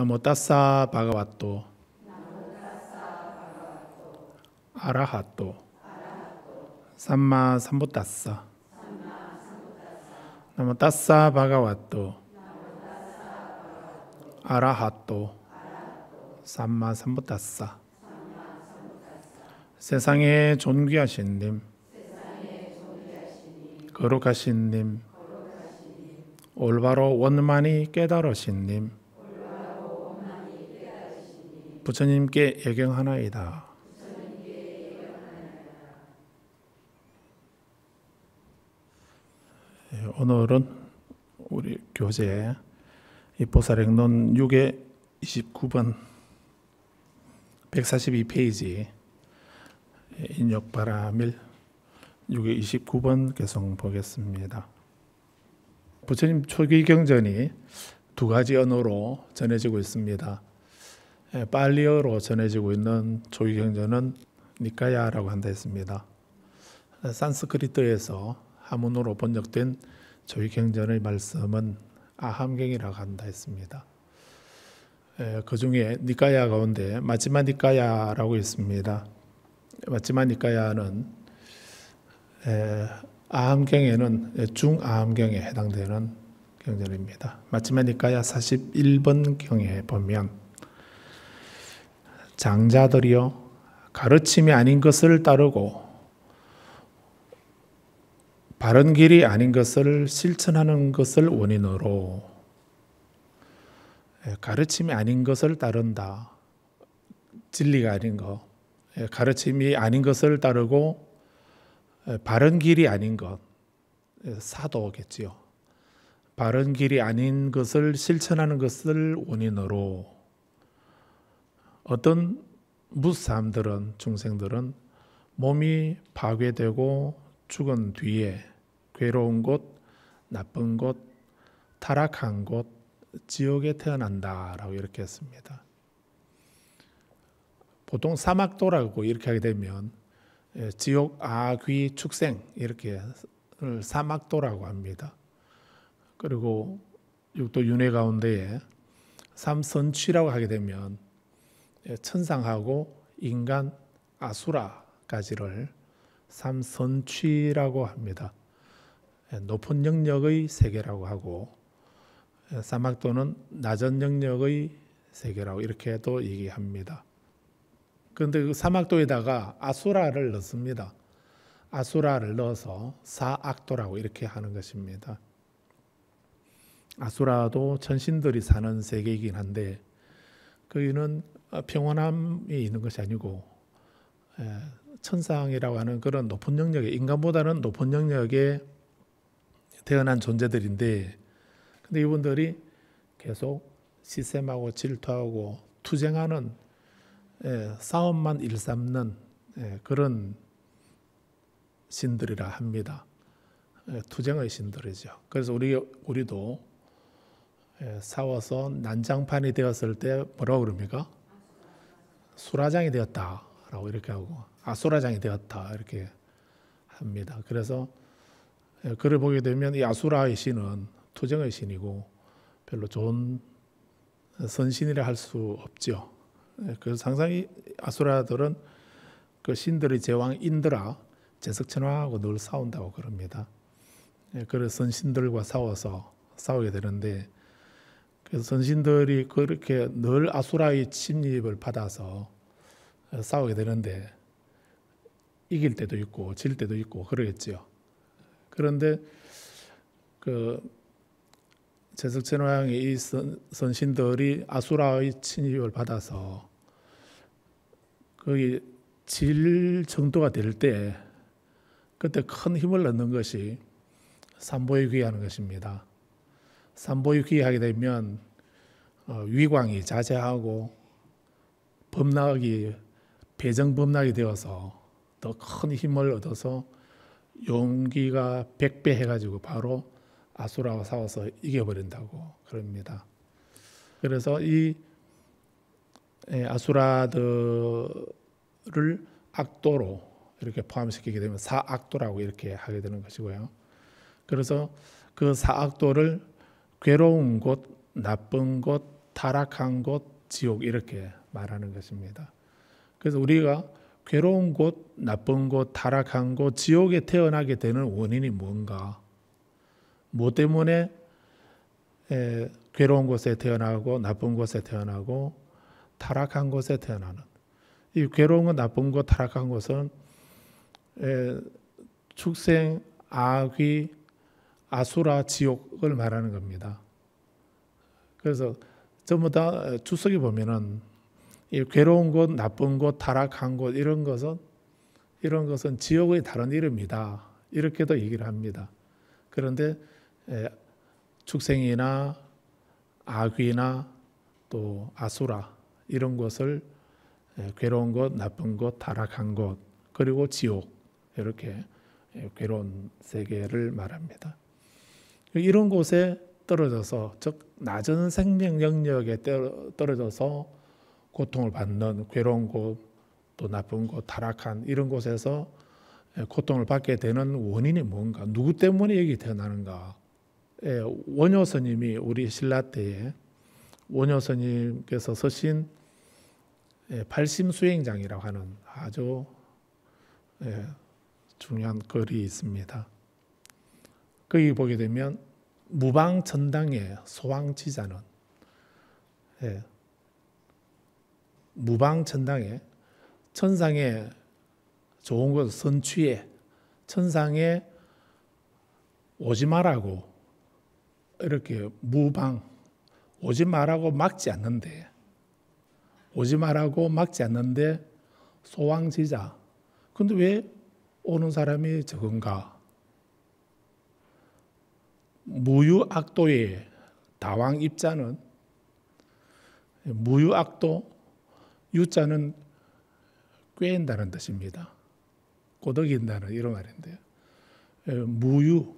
나모 따사 바가와토 아라하토 삼마 삼부따사. 나모 따사 바가와토 아라하토 삼마 삼부따사. 세상에 존귀하신 님, 거룩하신 님, 올바로 원만히 깨달으신 님, 부처님께 예경하나이다. 오늘은 우리 교재 이 보살행론 6의 29번 142페이지 인욕바라밀 6의 29번 개송 보겠습니다. 부처님 초기 경전이 두 가지 언어로 전해지고 있습니다. 빨리어로 전해지고 있는 초기 경전은 니까야라고 한다 했습니다. 산스크리트에서 한문으로 번역된 초기 경전의 말씀은 아함경이라고 한다 했습니다. 그 중에 니까야 가운데 마지막 니까야라고 있습니다. 마지막 니까야는 아함경에는 중아함경에 해당되는 경전입니다. 마지막 니까야 41번 경에 보면 장자들이여 가르침이 아닌 것을 따르고 바른 길이 아닌 것을 실천하는 것을 원인으로, 가르침이 아닌 것을 따른다. 진리가 아닌 것, 가르침이 아닌 것을 따르고 바른 길이 아닌 것, 사도겠지요. 바른 길이 아닌 것을 실천하는 것을 원인으로 어떤 무사람들은, 중생들은 몸이 파괴되고 죽은 뒤에 괴로운 곳, 나쁜 곳, 타락한 곳, 지옥에 태어난다라고 이렇게 했습니다. 보통 사막도라고 이렇게 하게 되면 지옥, 아귀, 축생 이렇게 사막도라고 합니다. 그리고 육도 윤회 가운데에 삼선취라고 하게 되면 천상하고 인간, 아수라까지를 삼선취라고 합니다. 높은 영역의 세계라고 하고 사막도는 낮은 영역의 세계라고 이렇게 또 얘기합니다. 그런데 그 사막도에다가 아수라를 넣습니다. 아수라를 넣어서 사악도라고 이렇게 하는 것입니다. 아수라도 천신들이 사는 세계이긴 한데 거기는 평온함이 있는 것이 아니고 천상이라고 하는 그런 높은 영역에, 인간보다는 높은 영역에 태어난 존재들인데, 근데 이분들이 계속 시샘하고 질투하고 투쟁하는, 싸움만 일삼는 그런 신들이라 합니다. 투쟁의 신들이죠. 그래서 우리도 싸워서 난장판이 되었을 때 뭐라고 그럽니까? 수라장이 되었다라고 이렇게 하고, 아수라장이 되었다 이렇게 합니다. 그래서 글을 보게 되면 이 아수라의 신은 투쟁의 신이고 별로 좋은 선신이라 할 수 없죠. 그래서 항상 이 아수라들은 그 신들의 제왕 인드라, 제석천왕하고 늘 싸운다고 그럽니다. 그래서 선신들과 싸우게 되는데, 그래서 선신들이 그렇게 늘 아수라의 침입을 받아서 싸우게 되는데 이길 때도 있고 질 때도 있고 그러겠죠. 그런데 그 제석천왕의 이 선신들이 아수라의 침입을 받아서 거기 질 정도가 될 때 그때 큰 힘을 얻는 것이 삼보유기하는 것입니다. 삼보유기하게 되면 위광이 자제하고 배정범락이 되어서 더 큰 힘을 얻어서 용기가 100배 해가지고 바로 아수라와 싸워서 이겨버린다고 그럽니다. 그래서 이 아수라들을 악도로 이렇게 포함시키게 되면 사악도라고 이렇게 하게 되는 것이고요. 그래서 그 사악도를 괴로운 곳, 나쁜 곳, 타락한 곳, 지옥 이렇게 말하는 것입니다. 그래서 우리가 괴로운 곳, 나쁜 곳, 타락한 곳, 지옥에 태어나게 되는 원인이 뭔가? 뭐 때문에 괴로운 곳에 태어나고 나쁜 곳에 태어나고 타락한 곳에 태어나는, 이 괴로운 것, 나쁜 것, 타락한 것은 축생, 악귀, 아수라, 지옥을 말하는 겁니다. 그래서 전부 다 주석에 보면은 이 괴로운 곳, 나쁜 곳, 타락한 곳 이런 것은 지옥의 다른 이름이다. 이렇게도 얘기를 합니다. 그런데 축생이나 악귀나 또 아수라 이런 것을 괴로운 것, 나쁜 것, 타락한 것, 그리고 지옥 이렇게 괴로운 세계를 말합니다. 이런 곳에 떨어져서, 즉 낮은 생명 영역에 떨어져서 고통을 받는 괴로운 곳, 또 나쁜 곳, 타락한 이런 곳에서 고통을 받게 되는 원인이 뭔가? 누구 때문에 여기 태어나는가? 원효 스님이 우리 신라 때에 원효 스님께서 쓰신 팔심수행장이라고 하는 아주 중요한 글이 있습니다. 거기 보게 되면 무방천당의 소왕지자는, 무방천당에 천상에 좋은 것 선취해 천상에 오지 말라고 이렇게 무방, 오지 말라고 막지 않는데, 오지 말라고 막지 않는데 소왕지자. 근데 왜 오는 사람이 적은가? 무유악도의 다왕입자는, 무유악도, 유자는 꿰인다는 뜻입니다. 꼬덕인다는 이런 말인데요. 무유,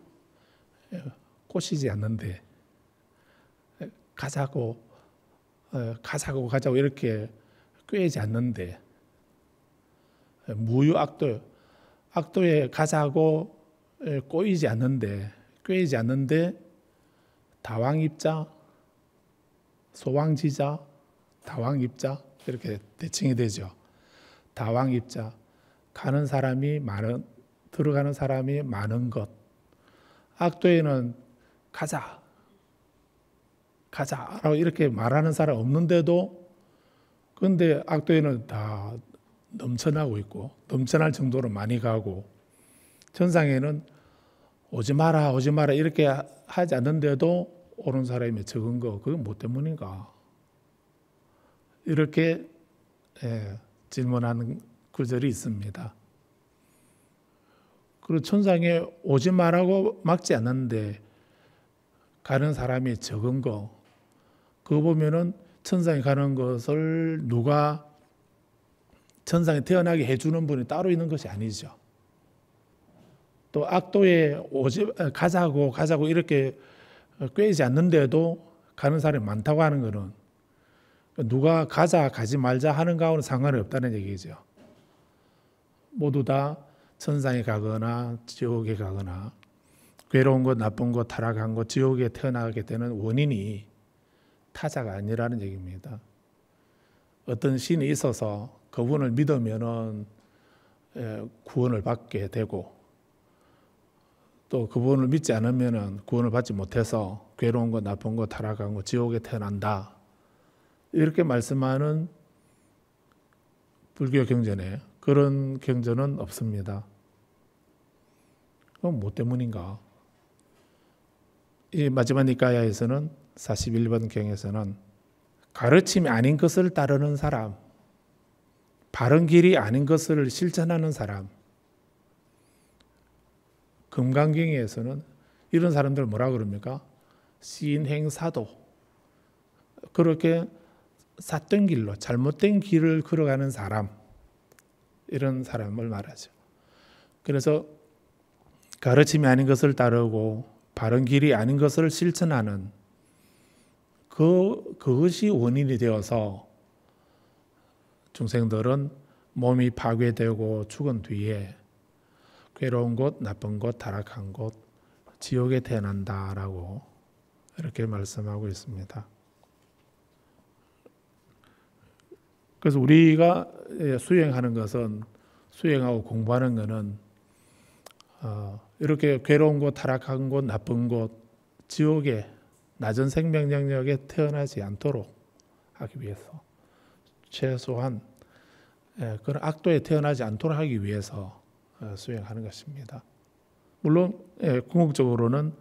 꼬시지 않는데 가자고 이렇게 꿰지 않는데, 무유악도, 악도에 가자고 꼬이지 않는데, 꿰이지 않는데 다왕입자, 소왕지자, 다왕입자 이렇게 대칭이 되죠. 다왕입자, 가는 사람이 많은, 들어가는 사람이 많은 것. 악도에는 가자라고 이렇게 말하는 사람 없는데도, 그런데 악도에는 다 넘쳐나고 있고, 넘쳐날 정도로 많이 가고, 천상에는 오지 마라 이렇게 하지 않는데도 오는 사람이 적은 거, 그건 뭐 때문인가? 이렇게 질문하는 구절이 있습니다. 그리고 천상에 오지 말라고 막지 않는데 가는 사람이 적은 거, 그거 보면은 천상에 가는 것을 누가 천상에 태어나게 해주는 분이 따로 있는 것이 아니죠. 또 악도에 가자고 이렇게 꿰지 않는데도 가는 사람이 많다고 하는 것은 누가 가지 말자 하는 거하고는 상관이 없다는 얘기죠. 모두 다 천상에 가거나 지옥에 가거나 괴로운 것, 나쁜 것, 타락한 것, 지옥에 태어나게 되는 원인이 타자가 아니라는 얘기입니다. 어떤 신이 있어서 그분을 믿으면은 구원을 받게 되고, 또 그분을 믿지 않으면은 구원을 받지 못해서 괴로운 것, 나쁜 것, 타락한 것, 지옥에 태어난다. 이렇게 말씀하는 불교 경전에 그런 경전은 없습니다. 그럼 뭐 때문인가? 이 마지막 니까야에서는 41번 경에서는 가르침이 아닌 것을 따르는 사람, 바른 길이 아닌 것을 실천하는 사람, 금강경에서는 이런 사람들 뭐라 그럽니까? 신행사도. 그렇게 삿된 길로, 잘못된 길을 걸어가는 사람, 이런 사람을 말하죠. 그래서 가르침이 아닌 것을 따르고 바른 길이 아닌 것을 실천하는 그것이 원인이 되어서 중생들은 몸이 파괴되고 죽은 뒤에 괴로운 곳, 나쁜 곳, 타락한 곳, 지옥에 태어난다라고 이렇게 말씀하고 있습니다. 그래서 우리가 수행하는 것은, 수행하고 공부하는 것은 이렇게 괴로운 곳, 타락한 곳, 나쁜 곳, 지옥의 낮은 생명 영역에 태어나지 않도록 하기 위해서, 최소한 그런 악도에 태어나지 않도록 하기 위해서 수행하는 것입니다. 물론 궁극적으로는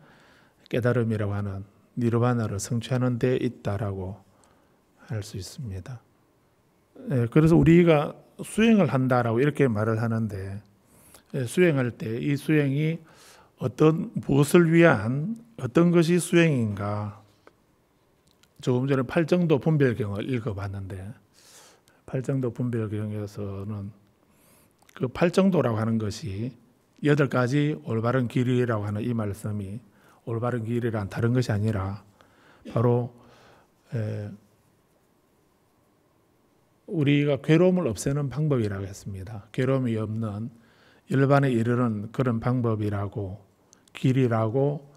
깨달음이라고 하는 니르바나를 성취하는 데 있다라고 할 수 있습니다. 그래서 우리가 수행을 한다라고 이렇게 말을 하는데, 수행할 때 이 수행이 무엇을 위한 어떤 것이 수행인가? 조금 전에 팔정도 분별경을 읽어봤는데, 팔정도 분별경에서는 그 팔정도라고 하는 것이 8가지 올바른 길이라고 하는 이 말씀이, 올바른 길이란 다른 것이 아니라 바로 우리가 괴로움을 없애는 방법이라고 했습니다. 괴로움이 없는 열반에 이르는 그런 방법이라고, 길이라고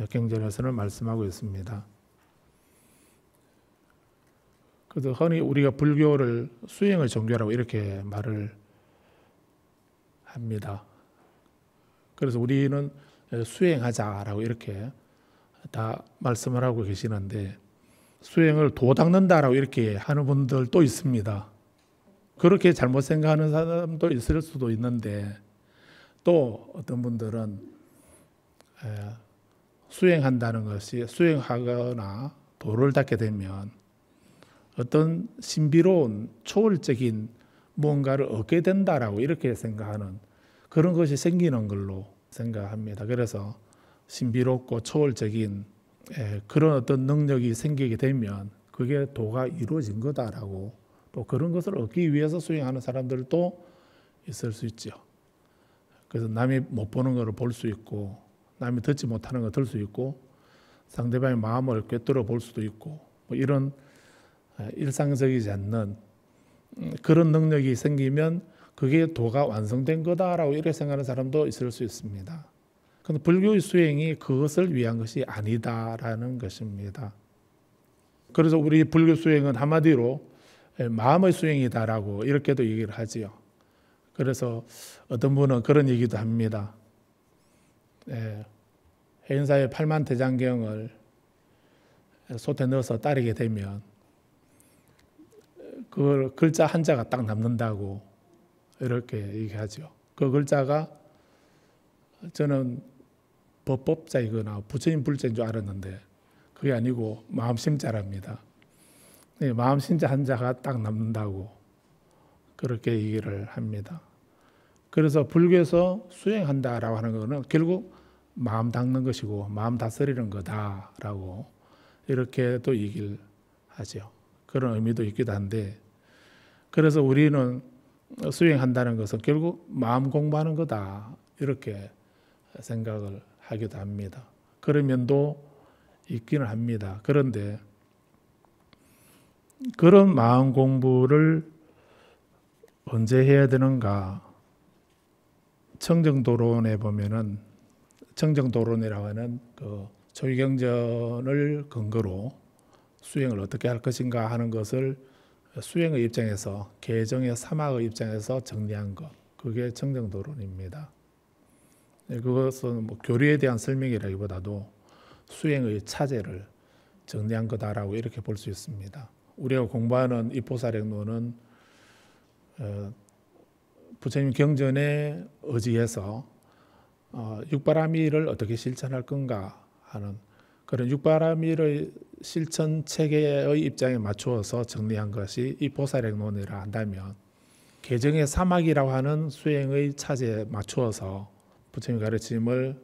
경전에서는 말씀하고 있습니다. 그래서 흔히 우리가 불교를 수행의 종교라고 이렇게 말을 합니다. 그래서 우리는 수행하자라고 이렇게 다 말씀을 하고 계시는데, 수행을 도 닦는다라고 이렇게 하는 분들도 있습니다. 그렇게 잘못 생각하는 사람도 있을 수도 있는데, 또 어떤 분들은 수행한다는 것이, 수행하거나 도를 닦게 되면 어떤 신비로운 초월적인 무언가를 얻게 된다라고 이렇게 생각하는 그런 것이 생기는 걸로 생각합니다. 그래서 신비롭고 초월적인 그런 어떤 능력이 생기게 되면 그게 도가 이루어진 거다라고, 또 그런 것을 얻기 위해서 수행하는 사람들도 있을 수 있죠. 그래서 남이 못 보는 것을 볼 수 있고, 남이 듣지 못하는 걸 들을 수 있고, 상대방의 마음을 꿰뚫어 볼 수도 있고, 뭐 이런 일상적이지 않는 그런 능력이 생기면 그게 도가 완성된 거다라고 이렇게 생각하는 사람도 있을 수 있습니다. 그런데 불교의 수행이 그것을 위한 것이 아니다라는 것입니다. 그래서 우리 불교 수행은 한마디로 마음의 수행이다라고 이렇게도 얘기를 하지요. 그래서 어떤 분은 그런 얘기도 합니다. 해인사의 팔만대장경을 솥에 넣어서 따르게 되면 그걸 글자 한자가 딱 남는다고 이렇게 얘기하죠. 그 글자가 저는 법법자이거나 부처님 불자인 줄 알았는데 그게 아니고 마음심자랍니다. 마음심자 한자가 딱 남는다고 그렇게 얘기를 합니다. 그래서 불교에서 수행한다라고 하는 것은 결국 마음 닦는 것이고 마음 다스리는 거다라고 이렇게 또 얘기를 하죠. 그런 의미도 있기도 한데, 그래서 우리는 수행한다는 것은 결국 마음 공부하는 거다 이렇게 생각을 하기도 합니다. 그런 면도 있기는 합니다. 그런데 그런 마음 공부를 언제 해야 되는가? 청정도론에 보면은, 청정도론이라고 하는 그 조의경전을 근거로 수행을 어떻게 할 것인가 하는 것을 수행의 입장에서, 개정의 사막의 입장에서 정리한 것, 그게 청정도론입니다. 그것은 뭐 교리에 대한 설명이라기보다도 수행의 차제를 정리한 거다라고 이렇게 볼 수 있습니다. 우리가 공부하는 이 보살행론은 부처님 경전에 의지해서 육바라밀을 어떻게 실천할 건가 하는 그런 육바라밀의 실천 체계의 입장에 맞추어서 정리한 것이 이 보살행론이라 한다면, 개정의 사막이라고 하는 수행의 차제에 맞추어서 부처님 가르침을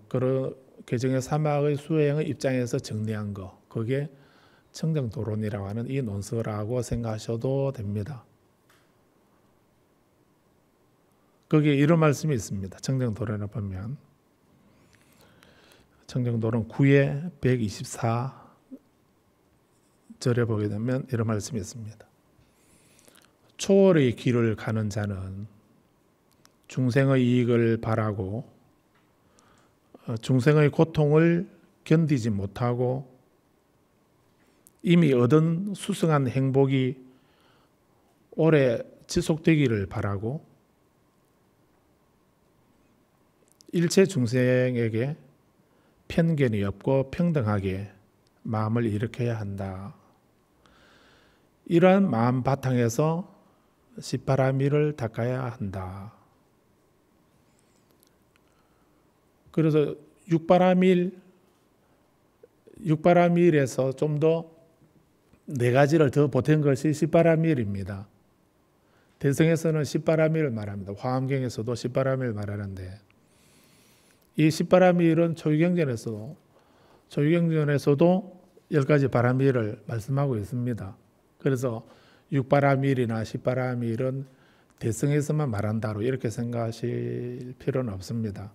그런 개정의 사막의 수행의 입장에서 정리한 것, 그게 청정도론이라고 하는 이 논서라고 생각하셔도 됩니다. 거기에 이런 말씀이 있습니다. 청정도론에 보면 청정도론 9에 124절에 보게 되면 이런 말씀이 있습니다. 초월의 길을 가는 자는 중생의 이익을 바라고 중생의 고통을 견디지 못하고 이미 얻은 수승한 행복이 오래 지속되기를 바라고 일체 중생에게 편견이 없고 평등하게 마음을 일으켜야 한다. 이러한 마음 바탕에서 시바라밀을 닦아야 한다. 그래서 육바라밀에서 좀 더 네 가지를 더 보탠 것이 시바라밀입니다. 대성에서는 시바라밀을 말합니다. 화엄경에서도 시바라밀을 말하는데 이 시바라밀은 초유경전에서도 10가지 바라밀을 말씀하고 있습니다. 그래서 육바라밀이나 시바라밀은 대성에서만 말한다로 이렇게 생각하실 필요는 없습니다.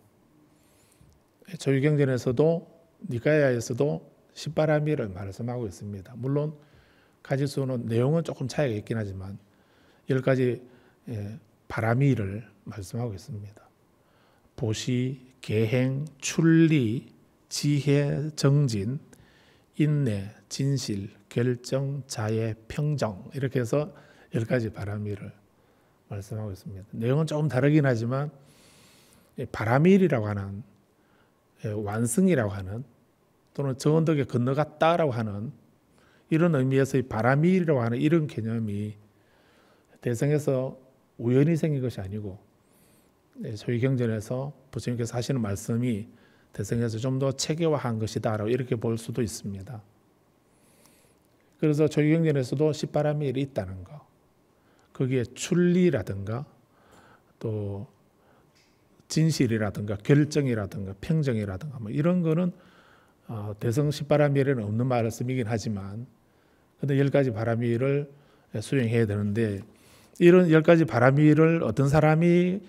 초유경전에서도 니까야에서도 시바라밀을 말씀하고 있습니다. 물론 가지수는 내용은 조금 차이가 있긴 하지만 10가지 바라밀을 말씀하고 있습니다. 보시, 계행, 출리, 지혜, 정진, 인내, 진실, 결정, 자애, 평정 이렇게 해서 10가지 바라밀을 말씀하고 있습니다. 내용은 조금 다르긴 하지만 바라밀이라고 하는 완승이라고 하는 또는 저 언덕에 건너갔다라고 하는 이런 의미에서 바라밀이라고 하는 이런 개념이 대성에서 우연히 생긴 것이 아니고 소위경전에서 부처님께서 하시는 말씀이 대성에서 좀 더 체계화한 것이다라고 이렇게 볼 수도 있습니다. 그래서 조기경전에서도 시바라밀이 있다는 거, 거기에 출리라든가 또 진실이라든가 결정이라든가 평정이라든가 뭐 이런 거는 대성 시바라밀에는 없는 말씀이긴 하지만 근데 10가지 바라밀을 수행해야 되는데 이런 10가지 바라밀을 어떤 사람이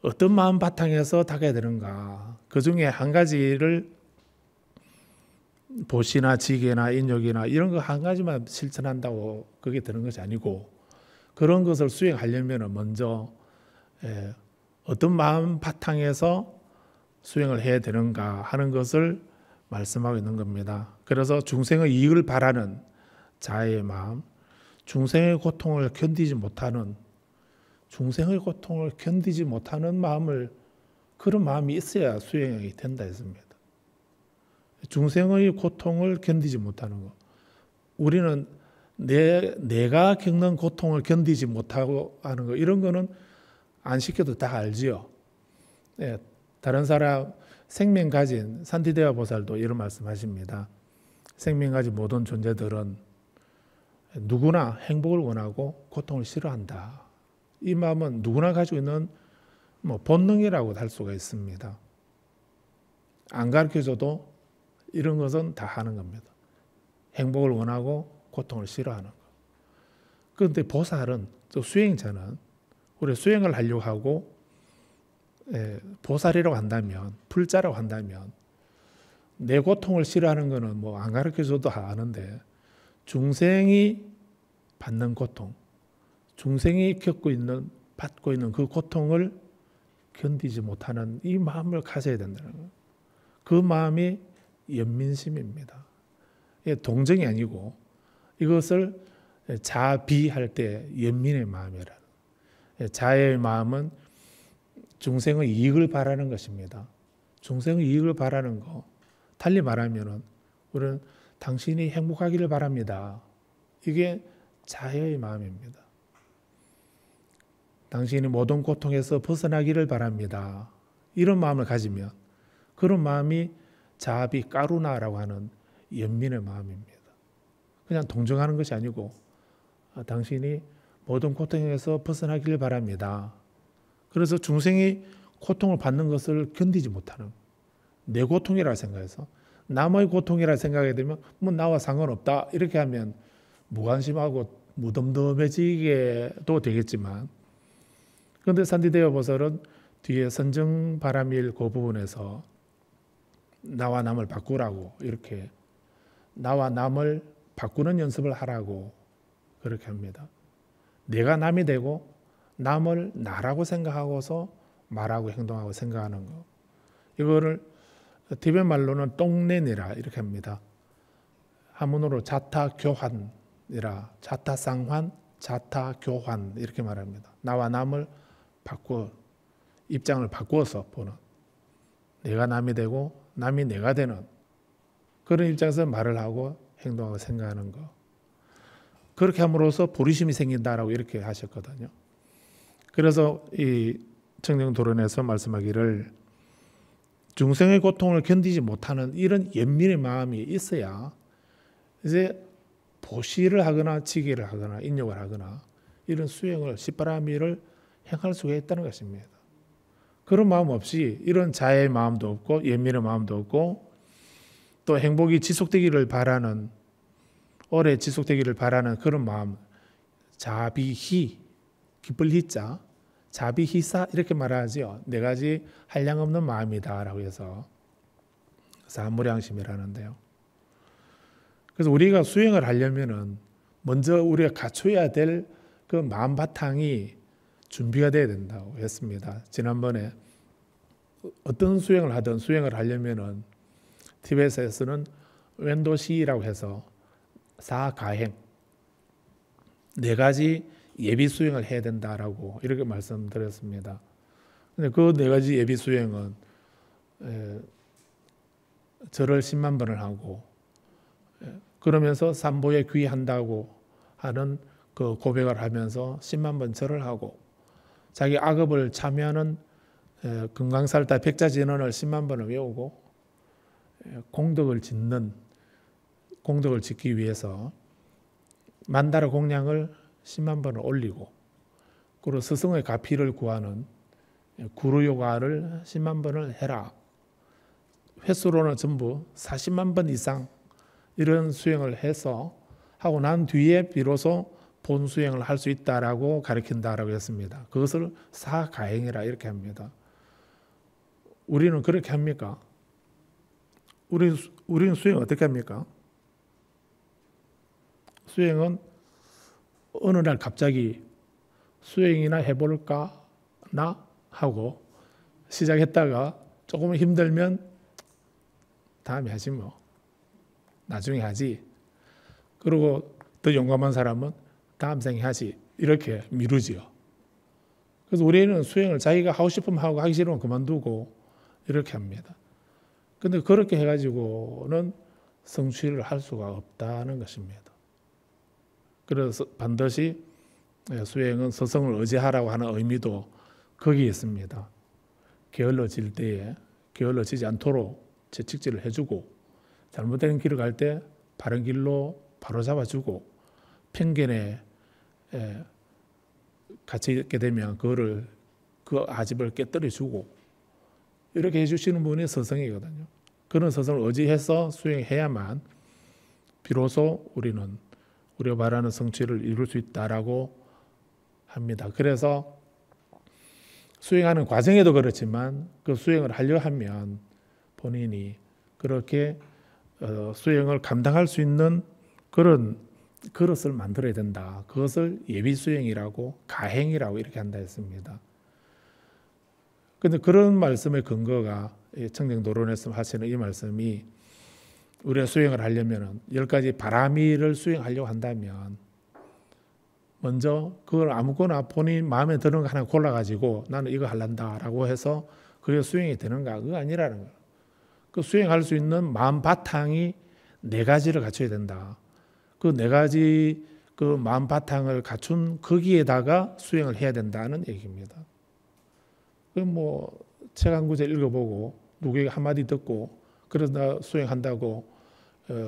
어떤 마음 바탕에서 닦아야 되는가, 그 중에 한 가지를 보시나 지계나 인욕이나 이런 거 한 가지만 실천한다고 그게 되는 것이 아니고 그런 것을 수행하려면 먼저 어떤 마음 바탕에서 수행을 해야 되는가 하는 것을 말씀하고 있는 겁니다. 그래서 중생의 이익을 바라는 자애의 마음, 중생의 고통을 견디지 못하는 마음을 그런 마음이 있어야 수행이 된다 했습니다. 중생의 고통을 견디지 못하는 것. 우리는 내가 겪는 고통을 견디지 못하고 하는 거 이런 거는 안 시켜도 다 알지요. 다른 사람 생명 가진 산티데와 보살도 이런 말씀하십니다. 생명 가진 모든 존재들은 누구나 행복을 원하고 고통을 싫어한다. 이 마음은 누구나 가지고 있는 본능이라고 할 수가 있습니다. 안 가르쳐줘도 이런 것은 다 하는 겁니다. 행복을 원하고 고통을 싫어하는 것. 그런데 보살은, 수행자는 우리 수행을 하려고 하고 보살이라고 한다면, 불자라고 한다면 내 고통을 싫어하는 것은 안 가르쳐줘도 아는데 중생이 받는 고통, 중생이 받고 있는 그 고통을 견디지 못하는 이 마음을 가져야 된다는 거예요. 그 마음이 연민심입니다. 동정이 아니고 이것을 자비할 때 연민의 마음이라는, 자애의 마음은 중생의 이익을 바라는 것입니다. 중생의 이익을 바라는 거, 달리 말하면 우리는 당신이 행복하기를 바랍니다. 이게 자애의 마음입니다. 당신이 모든 고통에서 벗어나기를 바랍니다. 이런 마음을 가지면 그런 마음이 자비, 까루나라고 하는 연민의 마음입니다. 그냥 동정하는 것이 아니고 당신이 모든 고통에서 벗어나기를 바랍니다. 그래서 중생이 고통을 받는 것을 견디지 못하는, 내 고통이라 생각해서 남의 고통이라 생각하게 되면 나와 상관없다 이렇게 하면 무관심하고 무덤덤해지게도 되겠지만, 그런데 산디데와 보살은 뒤에 선정바라밀 그 부분에서 나와 남을 바꾸라고, 이렇게 나와 남을 바꾸는 연습을 하라고 그렇게 합니다. 내가 남이 되고 남을 나라고 생각하고서 말하고 행동하고 생각하는 거, 이거를 티베트 말로는 똥내니라 이렇게 합니다. 한문으로 자타교환이라, 자타상환, 자타 교환 이렇게 말합니다. 나와 남을 입장을 바꾸어서 보는, 내가 남이 되고 남이 내가 되는 그런 입장에서 말을 하고 행동하고 생각하는 거. 그렇게 함으로써 보리심이 생긴다라고 이렇게 하셨거든요. 그래서 이 청정도론에서 말씀하기를 중생의 고통을 견디지 못하는 이런 연민의 마음이 있어야 이제 보시를 하거나 지기를 하거나 인욕을 하거나 이런 수행을 십바라미를 행할 수가 있다는 것입니다. 그런 마음 없이 이런 자애의 마음도 없고 연민의 마음도 없고 또 행복이 지속되기를 바라는, 오래 지속되기를 바라는 그런 마음, 자비희, 기쁠 희자, 자비희사 이렇게 말하지요. 네 가지 한량없는 마음이다라고 해서 사무량심이라는데요. 그래서 우리가 수행을 하려면은 먼저 우리가 갖춰야 될 그 마음 바탕이 준비가 돼야 된다고 했습니다. 지난번에 어떤 수행을 하든 수행을 하려면은 티베트에서는 웬도시라고 해서 사가행, 네 가지 예비 수행을 해야 된다라고 이렇게 말씀드렸습니다. 근데 그 네 가지 예비 수행은 절을 10만 번을 하고 그러면서 삼보에 귀한다고 하는 그 고백을 하면서 10만 번 절을 하고 자기 악업을 참여하는 금강살다 백자진언을 10만 번을 외우고 공덕을 짓기 위해서 만다라 공양을 10만 번을 올리고 그리고 스승의 가피를 구하는 구루요가를 10만 번을 해라. 횟수로는 전부 40만 번 이상 이런 수행을 해서 하고 난 뒤에 비로소 본 수행을 할 수 있다라고 가르친다라고 했습니다. 그것을 사가행이라 이렇게 합니다. 우리는 그렇게 합니까? 우리는 수행 어떻게 합니까? 수행은 어느 날 갑자기 수행이나 해볼까 나 하고 시작했다가 조금 힘들면 다음에 하지 뭐, 나중에 하지. 그리고 더 용감한 사람은 다음 생에 하지, 이렇게 미루지요. 그래서 우리는 수행을 자기가 하고 싶으면 하고 하기 싫으면 그만두고 이렇게 합니다. 근데 그렇게 해가지고는 성취를 할 수가 없다는 것입니다. 그래서 반드시 수행은 스승을 의지하라고 하는 의미도 거기에 있습니다. 게을러질 때에 게을러지지 않도록 채찍질을 해주고 잘못된 길을 갈 때 바른 길로 바로잡아주고 편견에 갇혀 있게 되면 그 아집을 깨뜨려주고 이렇게 해주시는 분이 스승이거든요. 그런 스승을 의지해서 수행해야만 비로소 우리는 우리가 말하는 성취를 이룰 수 있다라고 합니다. 그래서 수행하는 과정에도 그렇지만 그 수행을 하려 하면 본인이 그렇게 수행을 감당할 수 있는 그런 그릇을 만들어야 된다. 그것을 예비수행이라고 가행이라고 이렇게 한다 했습니다. 그런데 그런 말씀의 근거가 청정도론에서 하시는 이 말씀이 우리가 수행을 하려면 10가지 바라미를 수행하려고 한다면 먼저 그걸 아무거나 본인 마음에 드는 거 하나 골라가지고 나는 이거 할란다라고 해서 그게 수행이 되는가? 그거 아니라는 거예요. 그 수행할 수 있는 마음 바탕이 4가지를 갖춰야 된다. 그 4가지 그 마음 바탕을 갖춘 거기에다가 수행을 해야 된다는 얘기입니다. 뭐 책 한 구절 읽어보고 누구에게 한마디 듣고 그러다 수행한다고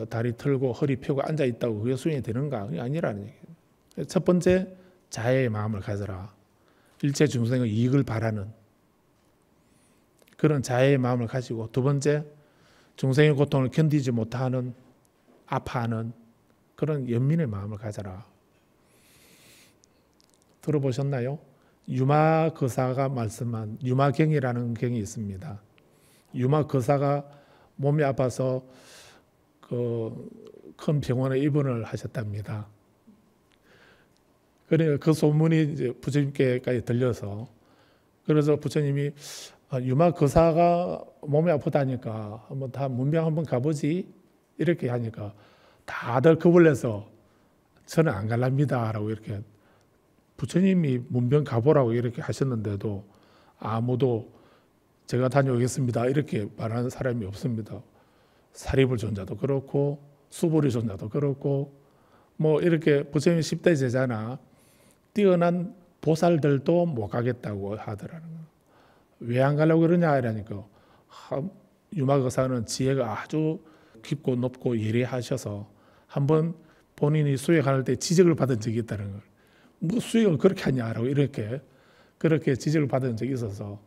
다리 틀고 허리 펴고 앉아 있다고 그게 수행이 되는가? 그게 아니라는 얘기예요. 첫 번째, 자애의 마음을 가져라. 일체 중생의 이익을 바라는 그런 자애의 마음을 가지고, 두 번째, 중생의 고통을 견디지 못하는, 아파하는 그런 연민의 마음을 가져라. 들어보셨나요? 유마거사가 말씀한 유마경이라는 경이 있습니다. 유마거사가 몸이 아파서 큰 병원에 입원을 하셨답니다. 그러니까 그 소문이 이제 부처님께까지 들려서, 그래서 부처님이 유마거사가 몸이 아프다니까 한번 다 문병 한번 가보지 이렇게 하니까 다들 겁을 내서 저는 안 갈랍니다라고 이렇게 부처님이 문병 가보라고 이렇게 하셨는데도 아무도 제가 다녀오겠습니다 이렇게 말하는 사람이 없습니다. 사리불 존자도 그렇고 수보리 존자도 그렇고 뭐 이렇게 부처님 10대 제자나 뛰어난 보살들도 못 가겠다고 하더라는 거예요. 왜 안 가려고 그러냐 이러니까 유마거사는 지혜가 아주 깊고 높고 예리하셔서 한번 본인이 수행할 때 지적을 받은 적이 있다는 거예요. 뭐 수행을 그렇게 하냐라고 이렇게 그렇게 지적을 받은 적이 있어서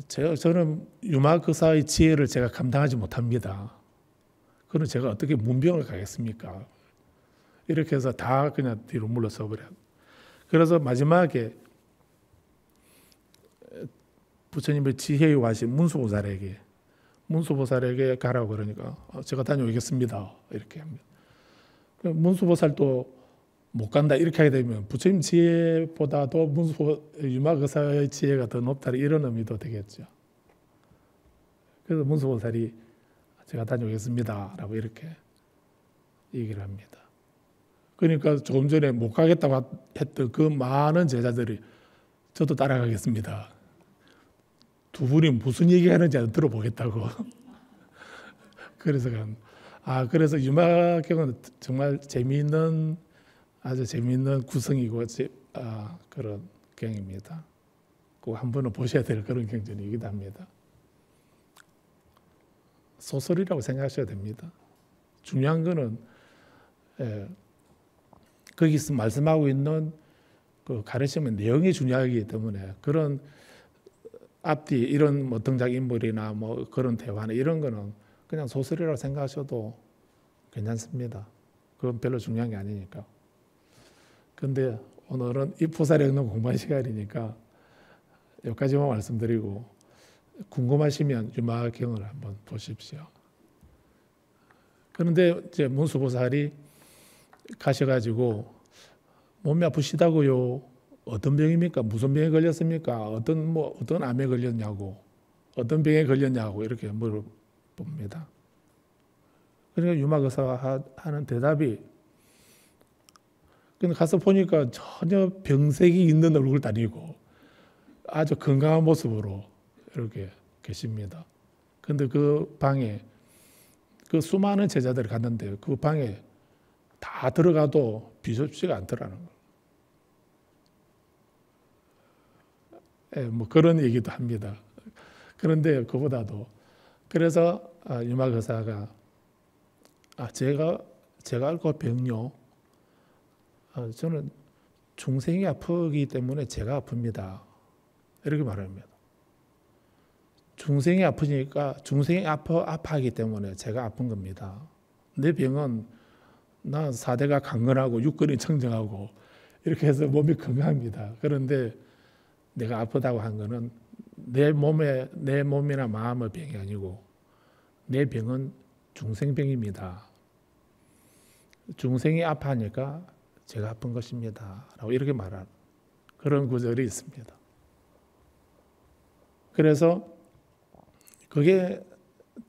저는 유마거사의 지혜를 제가 감당하지 못합니다. 그럼 제가 어떻게 문병을 가겠습니까? 이렇게 해서 다 그냥 뒤로 물러서 버려요. 그래서 마지막에 부처님의 지혜의 와신 문수보살에게 가라고 그러니까 제가 다녀오겠습니다 이렇게 합니다. 문수보살도 못 간다 이렇게 하게 되면 부처님 지혜보다도 유마거사의 지혜가 더 높다 이런 의미도 되겠죠. 그래서 문수보살이 제가 다녀오겠습니다 라고 이렇게 얘기를 합니다. 그러니까 조금 전에 못 가겠다고 했던 그 많은 제자들이 저도 따라가겠습니다. 두 분이 무슨 얘기하는지 들어보겠다고. 그래서 유마경은 정말 아주 재미있는 구성이고 그런 경입니다. 꼭 한 번은 보셔야 될 그런 경전이기도 합니다. 소설이라고 생각하셔야 됩니다. 중요한 거는 거기서 말씀하고 있는 그 가르침의 내용이 중요하기 때문에 그런 앞뒤 이런 뭐 등장인물이나 뭐 그런 대화나 이런 거는 그냥 소설이라고 생각하셔도 괜찮습니다. 그건 별로 중요한 게 아니니까. 근데 오늘은 입포사력론 공부할 시간이니까 여기까지만 말씀드리고 궁금하시면 유마경을 한번 보십시오. 그런데 이제 문수보살이 가셔가지고 몸이 아프시다고요. 어떤 병입니까? 무슨 병에 걸렸습니까? 어떤 암에 걸렸냐고, 어떤 병에 걸렸냐고 이렇게 물어봅니다. 그러니까 유마거사가 하는 대답이 근데 가서 보니까 전혀 병색이 있는 얼굴도 아니고 아주 건강한 모습으로 이렇게 계십니다. 근데 그 방에 그 수많은 제자들이 갔는데 그 방에 다 들어가도 비좁지가 않더라는 거예요. 뭐 그런 얘기도 합니다. 그런데 그보다도 그래서 유마거사가 제가 앓고 병요. 저는 중생이 아프기 때문에 제가 아픕니다. 이렇게 말합니다. 중생이 아프니까 중생이 아파하기 때문에 제가 아픈 겁니다. 내 병은 나 4대가 강건하고 육근이 청정하고 이렇게 해서 몸이 건강합니다. 그런데 내가 아프다고 한 거는 내 몸이나 마음의 병이 아니고 내 병은 중생병입니다. 중생이 아파하니까 제가 아픈 것입니다. 라고 이렇게 말하는 그런 구절이 있습니다. 그래서 그게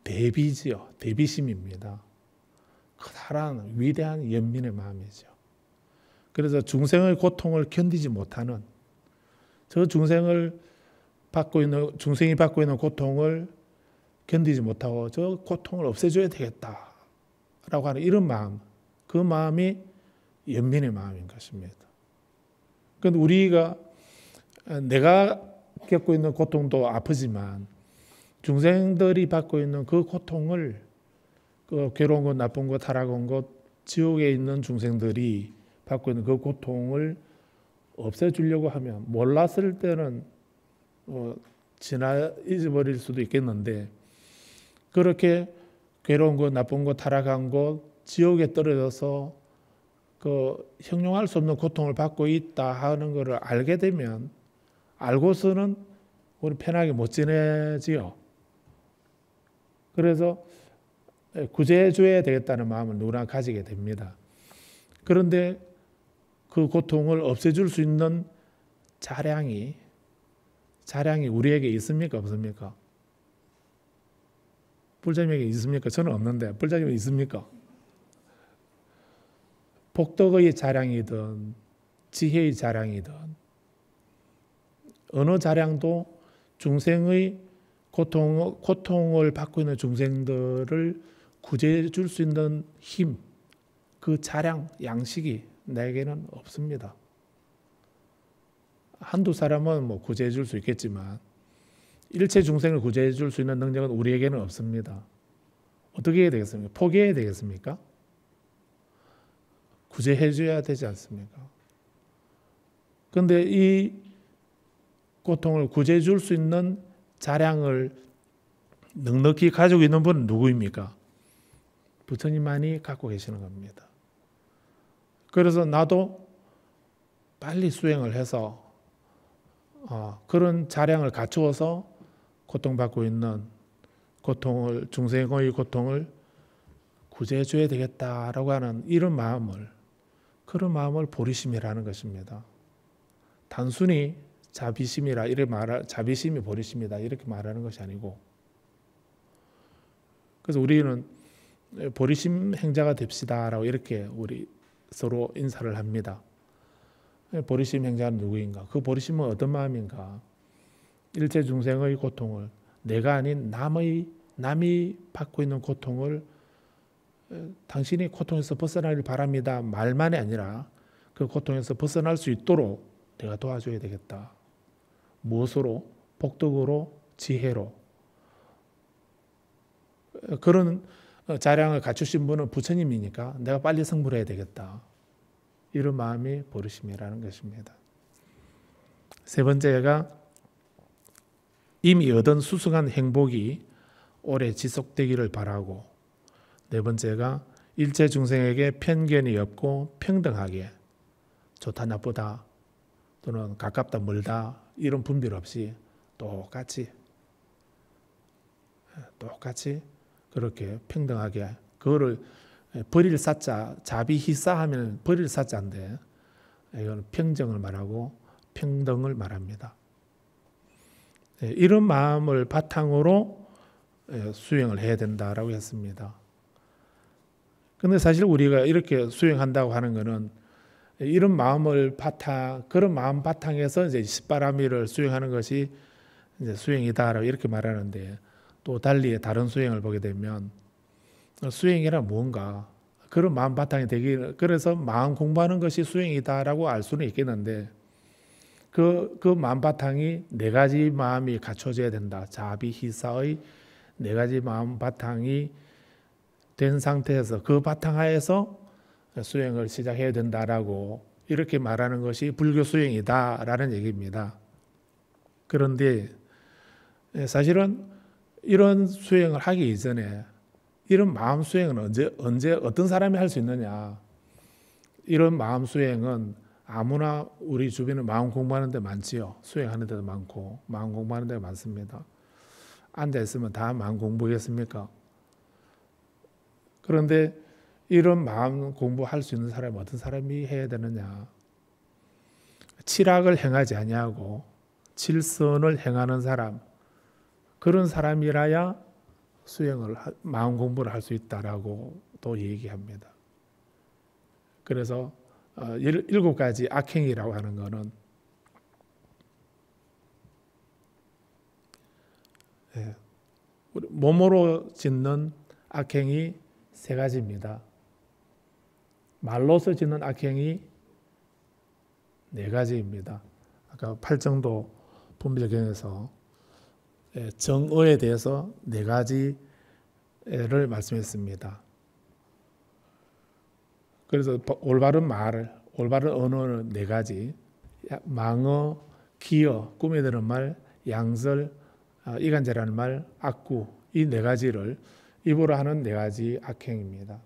대비지요. 대비심입니다. 커다란 위대한 연민의 마음이죠. 그래서 중생의 고통을 견디지 못하는 저 중생이 받고 있는 고통을 견디지 못하고 저 고통을 없애줘야 되겠다라고 하는 이런 마음, 그 마음이 연민의 마음인 것입니다. 그런데 우리가 내가 겪고 있는 고통도 아프지만 중생들이 받고 있는 그 고통을 그 괴로운 것, 나쁜 것, 타락한 것, 지옥에 있는 중생들이 받고 있는 그 고통을 없애주려고 하면 몰랐을 때는 잊어버릴 수도 있겠는데 그렇게 괴로운 것, 나쁜 것, 타락한 것, 지옥에 떨어져서 그 형용할 수 없는 고통을 받고 있다 하는 것을 알게 되면 알고서는 우리 편하게 못 지내지요. 그래서 구제해줘야 되겠다는 마음을 누구나 가지게 됩니다. 그런데 그 고통을 없애줄 수 있는 자량이 우리에게 있습니까? 없습니까? 뿔자님에게 있습니까? 저는 없는데 뿔자님에게 있습니까? 복덕의 자량이든 지혜의 자량이든 어느 자량도 중생의 고통을 받고 있는 중생들을 구제해 줄 수 있는 힘, 그 자량, 양식이 내게는 없습니다. 한두 사람은 뭐 구제해 줄 수 있겠지만 일체 중생을 구제해 줄 수 있는 능력은 우리에게는 없습니다. 어떻게 해야 되겠습니까? 포기해야 되겠습니까? 구제해 줘야 되지 않습니까? 그런데 이 고통을 구제해 줄 수 있는 자량을 넉넉히 가지고 있는 분은 누구입니까? 부처님만이 갖고 계시는 겁니다. 그래서 나도 빨리 수행을 해서 그런 자량을 갖추어서 고통받고 있는 중생의 고통을 구제해 줘야 되겠다라고 하는 그런 마음을 보리심이라는 것입니다. 단순히 자비심이라 자비심이 보리심이다 이렇게 말하는 것이 아니고, 그래서 우리는 보리심 행자가 됩시다라고 이렇게 우리 서로 인사를 합니다. 보리심 행자는 누구인가? 그 보리심은 어떤 마음인가? 일체 중생의 고통을 내가 아닌 남이 받고 있는 고통을 당신이 고통에서 벗어나길 바랍니다 말만이 아니라 그 고통에서 벗어날 수 있도록 내가 도와줘야 되겠다. 무엇으로? 복덕으로, 지혜로. 그런 자량을 갖추신 분은 부처님이니까 내가 빨리 성불해야 되겠다. 이런 마음이 보리심이라는 것입니다. 세 번째가 이미 얻은 수승한 행복이 오래 지속되기를 바라고, 네 번째가 일체 중생에게 편견이 없고 평등하게 좋다 나쁘다 또는 가깝다 멀다 이런 분별 없이 똑같이 그렇게 평등하게, 그거를 버릴 사자, 자비희사 하면 버릴 사자인데 이건 평정을 말하고 평등을 말합니다. 이런 마음을 바탕으로 수행을 해야 된다라고 했습니다. 근데 사실 우리가 이렇게 수행한다고 하는 것은 이런 마음을 그런 마음 바탕에서 이제 십바라미를 수행하는 것이 이제 수행이다라고 이렇게 말하는데, 또 달리 다른 수행을 보게 되면 수행이란 무언가 그런 마음 바탕이 그래서 마음 공부하는 것이 수행이다라고 알 수는 있겠는데 그 마음 바탕이 네 가지 마음이 갖춰져야 된다. 자비희사의 네 가지 마음 바탕이 된 상태에서 그 바탕하에서 수행을 시작해야 된다라고 이렇게 말하는 것이 불교 수행이다라는 얘기입니다. 그런데 사실은 이런 수행을 하기 이전에 이런 마음 수행은 언제 어떤 사람이 할 수 있느냐? 이런 마음 수행은 아무나 우리 주변에 마음 공부하는 데 많지요. 수행하는 데도 많고 마음 공부하는 데가 많습니다. 앉아 있으면 다 마음 공부겠습니까? 그런데 이런 마음 공부할 수 있는 사람이 어떤 사람이 해야 되느냐? 칠악을 행하지 아니하고 칠선을 행하는 사람, 그런 사람이라야 마음 공부를 할 수 있다라고 또 얘기합니다. 그래서 7가지 악행이라고 하는 것은 몸으로 짓는 악행이 3가지입니다. 말로서 짓는 악행이 4가지입니다. 아까 팔정도 분별경에서 정의에 대해서 4가지를 말씀했습니다. 그래서 올바른 언어는 4가지, 망어, 기어, 꿈에 드는 말, 양설, 이간질하는 말, 악구, 이 4가지를 입으로 하는 4가지 악행입니다.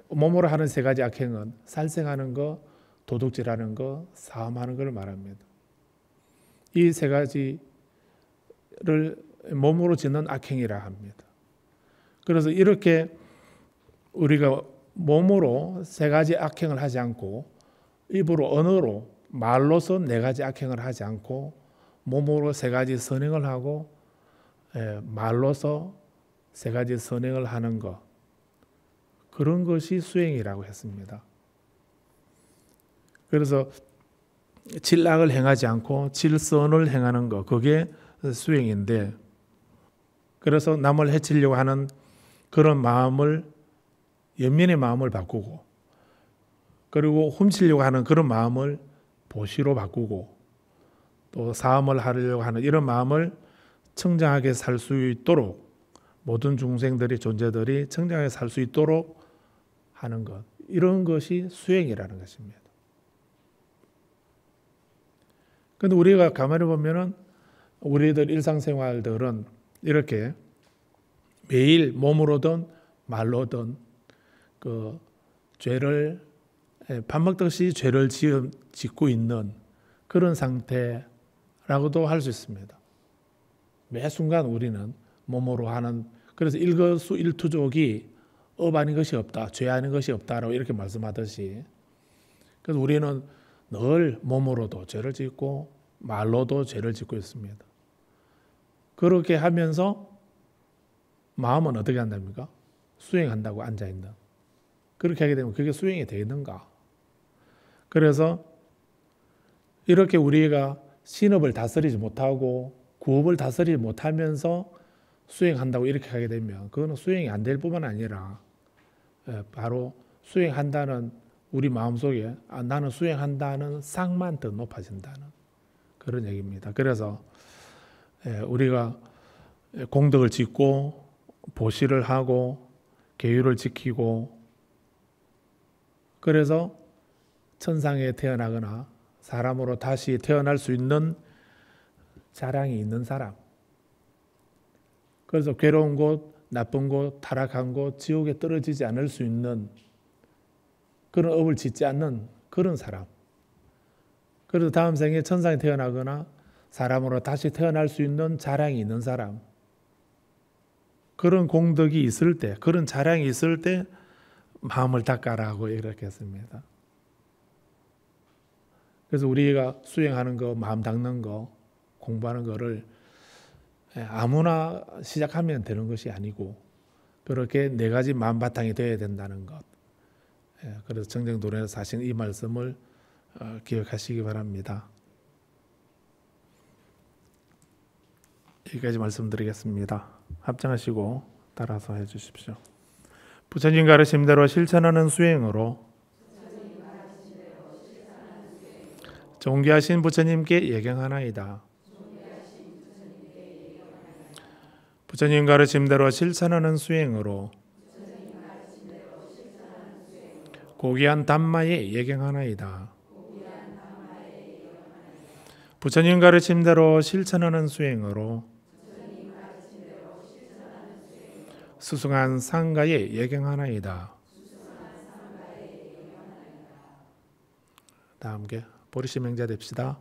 몸으로 하는 3가지 악행은 살생하는 거, 도둑질하는 거, 사음하는 걸 말합니다. 이 3가지를 몸으로 짓는 악행이라 합니다. 그래서 이렇게 우리가 몸으로 3가지 악행을 하지 않고 입으로 언어로 말로서 4가지 악행을 하지 않고 몸으로 3가지 선행을 하고 말로서 3가지 선행을 하는 것, 그런 것이 수행이라고 했습니다. 그래서 질악을 행하지 않고 질선을 행하는 것, 그게 수행인데, 그래서 남을 해치려고 하는 그런 마음을, 연민의 마음을 바꾸고, 그리고 훔치려고 하는 그런 마음을 보시로 바꾸고, 또 사함을 하려고 하는 이런 마음을 청정하게 살 수 있도록, 모든 중생들이, 존재들이 청정하게 살 수 있도록 하는 것, 이런 것이 수행이라는 것입니다. 근데 우리가 가만히 보면은 우리들 일상생활들은 이렇게 매일 몸으로든 말로든 그 죄를, 밥 먹듯이 죄를 짓고 있는 그런 상태라고도 할 수 있습니다. 매 순간 우리는 몸으로 하는, 그래서 일거수일투족이 업 아닌 것이 없다, 죄 아닌 것이 없다라고 이렇게 말씀하듯이, 그래서 우리는 늘 몸으로도 죄를 짓고 말로도 죄를 짓고 있습니다. 그렇게 하면서 마음은 어떻게 한답니까? 수행한다고 앉아있는. 그렇게 하게 되면 그게 수행이 되겠는가? 그래서 이렇게 우리가 신업을 다스리지 못하고 구업을 다스리지 못하면서 수행한다고 이렇게 하게 되면 그거는 수행이 안 될 뿐만 아니라 바로 수행한다는 우리 마음속에 나는 수행한다는 상만 더 높아진다는 그런 얘기입니다. 그래서 우리가 공덕을 짓고 보시를 하고 계율을 지키고, 그래서 천상에 태어나거나 사람으로 다시 태어날 수 있는 자랑이 있는 사람, 그래서 괴로운 곳, 나쁜 곳, 타락한 곳, 지옥에 떨어지지 않을 수 있는 그런 업을 짓지 않는 그런 사람, 그래서 다음 생에 천상에 태어나거나 사람으로 다시 태어날 수 있는 자랑이 있는 사람, 그런 공덕이 있을 때, 그런 자랑이 있을 때 마음을 닦아라고 이렇게 했습니다. 그래서 우리가 수행하는 거, 마음 닦는 거, 공부하는 거를 아무나 시작하면 되는 것이 아니고 그렇게 네 가지 마음 바탕이 되어야 된다는 것. 그래서 정정도련에서 하신 이 말씀을 기억하시기 바랍니다. 여기까지 말씀드리겠습니다. 합장하시고 따라서 해주십시오. 부처님 가르침대로 실천하는 수행으로 존귀하신 부처님께 예경하나이다. 부처님 가르침대로 실천하는 수행으로 고귀한 담마에 예경하나이다. 부처님 가르침대로 실천하는 수행으로 수승한 상가에 예경하나이다. 다 함께 보리심 행자 됩시다.